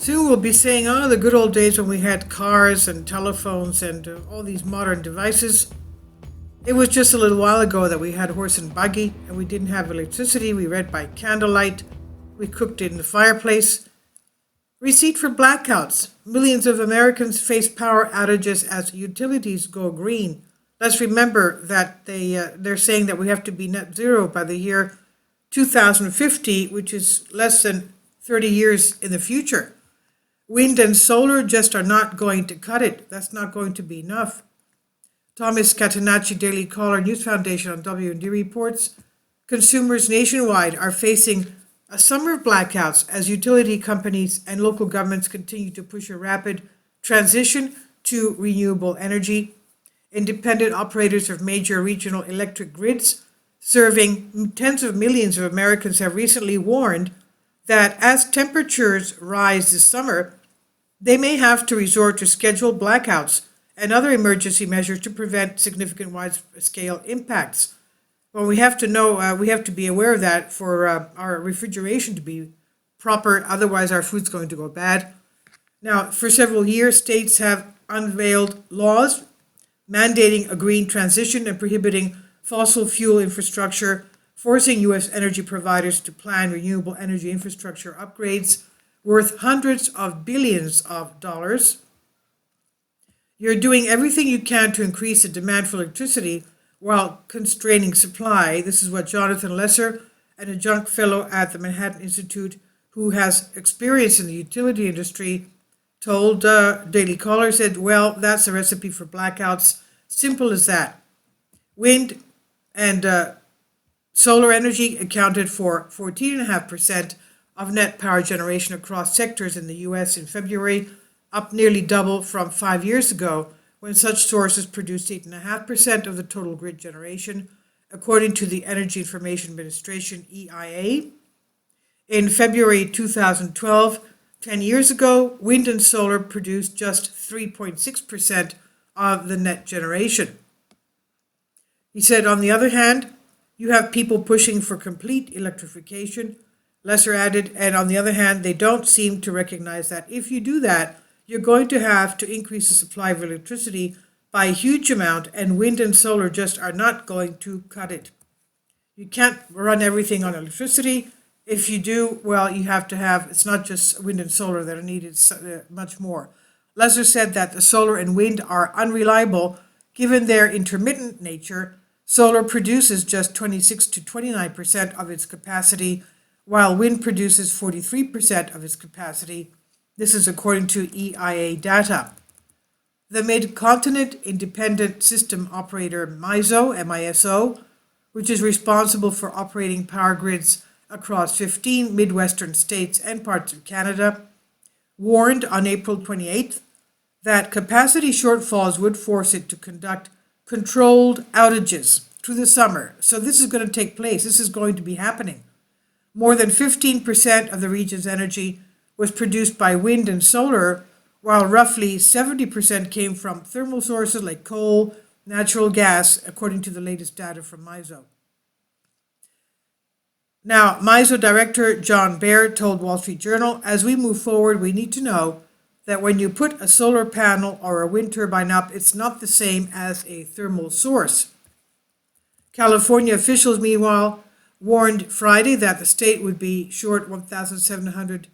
Soon we'll be saying, oh, the good old days when we had cars and telephones and all these modern devices. It was just a little while ago that we had horse and buggy and we didn't have electricity. We read by candlelight. We cooked in the fireplace. Receipt for blackouts. Millions of Americans face power outages as utilities go green. Let's remember that they're saying that we have to be net zero by the year 2050, which is less than 30 years in the future. Wind and solar just are not going to cut it. That's not going to be enough. Thomas Catenacci, Daily Caller News Foundation on W&D reports, consumers nationwide are facing a summer of blackouts as utility companies and local governments continue to push a rapid transition to renewable energy. Independent operators of major regional electric grids serving tens of millions of Americans have recently warned that as temperatures rise this summer, they may have to resort to scheduled blackouts and other emergency measures to prevent significant wide-scale impacts. Well, we have to be aware of that for our refrigeration to be proper, otherwise our food's going to go bad. Now, for several years, states have unveiled laws mandating a green transition and prohibiting fossil fuel infrastructure, forcing U.S. energy providers to plan renewable energy infrastructure upgrades worth hundreds of billions of dollars. You're doing everything you can to increase the demand for electricity while constraining supply. This is what Jonathan Lesser, an adjunct fellow at the Manhattan Institute who has experience in the utility industry, told Daily Caller, said, well, that's a recipe for blackouts. Simple as that. Wind and solar energy accounted for 14.5% of net power generation across sectors in the U.S. in February, up nearly double from 5 years ago, when such sources produced 8.5% of the total grid generation, according to the Energy Information Administration, EIA. In February 2012, 10 years ago, wind and solar produced just 3.6% of the net generation. He said, on the other hand, you have people pushing for complete electrification. Lesser added, and on the other hand, they don't seem to recognize that if you do that, you're going to have to increase the supply of electricity by a huge amount, and wind and solar just are not going to cut it. You can't run everything on electricity. If you do, well, you have to have, it's not just wind and solar that are needed, much more. Lesser said that the solar and wind are unreliable given their intermittent nature. Solar produces just 26 to 29% of its capacity, while wind produces 43% of its capacity. This is according to EIA data. The Mid-Continent Independent System Operator MISO, which is responsible for operating power grids across 15 Midwestern states and parts of Canada, warned on April 28th that capacity shortfalls would force it to conduct controlled outages through the summer. So this is going to take place. This is going to be happening. More than 15% of the region's energy was produced by wind and solar, while roughly 70% came from thermal sources like coal, natural gas, according to the latest data from MISO. Now, MISO Director John Baird told Wall Street Journal, as we move forward, we need to know that when you put a solar panel or a wind turbine up, it's not the same as a thermal source. California officials, meanwhile, warned Friday that the state would be short 1,700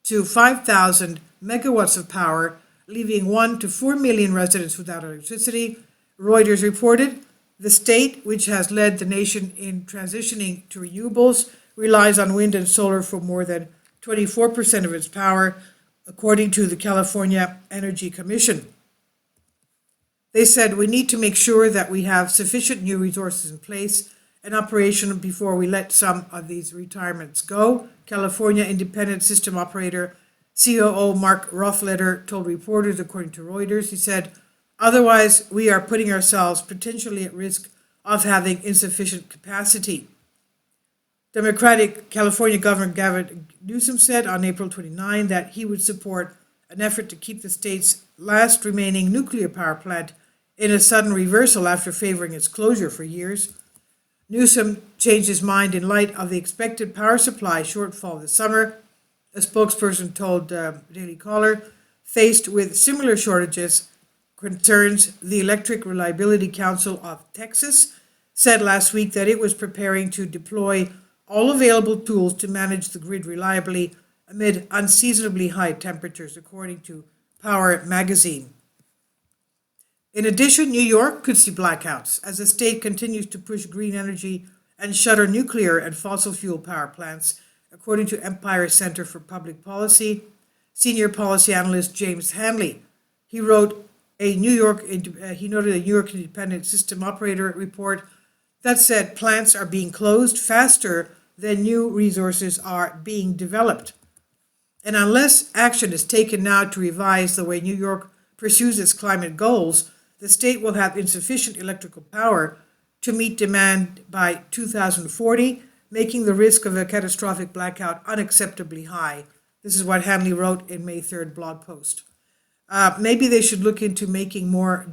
to 5,000 megawatts of power, leaving 1 to 4 million residents without electricity. Reuters reported the state, which has led the nation in transitioning to renewables, relies on wind and solar for more than 24% of its power, according to the California Energy Commission. They said we need to make sure that we have sufficient new resources in place and operational before we let some of these retirements go. California Independent System Operator COO Mark Rothletter told reporters, according to Reuters, he said, otherwise we are putting ourselves potentially at risk of having insufficient capacity. Democratic California Governor Gavin Newsom said on April 29 that he would support an effort to keep the state's last remaining nuclear power plant in a sudden reversal after favoring its closure for years. Newsom changed his mind in light of the expected power supply shortfall this summer. A spokesperson told Daily Caller, faced with similar shortages, concerns, the Electric Reliability Council of Texas said last week that it was preparing to deploy all available tools to manage the grid reliably amid unseasonably high temperatures, according to Power Magazine. In addition, New York could see blackouts as the state continues to push green energy and shutter nuclear and fossil fuel power plants, according to Empire Center for Public Policy senior policy analyst James Hanley. He noted a New York Independent System Operator report that said plants are being closed faster than new resources are being developed. And unless action is taken now to revise the way New York pursues its climate goals, the state will have insufficient electrical power to meet demand by 2040, making the risk of a catastrophic blackout unacceptably high. This is what Hanley wrote in May 3rd blog post. Maybe they should look into making more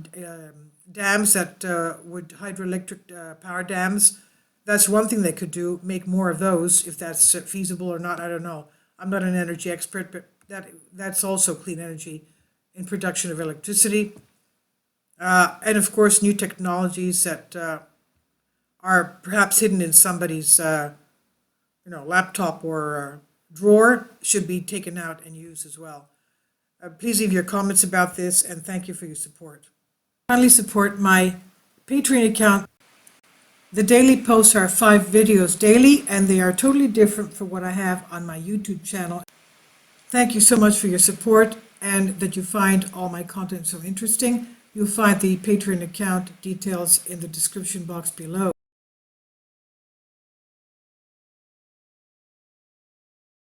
dams that would hydroelectric power dams. That's one thing they could do, make more of those, if that's feasible or not, I don't know. I'm not an energy expert, but that's also clean energy in production of electricity. And of course, new technologies that are perhaps hidden in somebody's laptop or drawer should be taken out and used as well. Please leave your comments about this, and thank you for your support. Kindly support my Patreon account. The daily posts are 5 videos daily, and they are totally different from what I have on my YouTube channel. Thank you so much for your support and that you find all my content so interesting. You'll find the Patreon account details in the description box below.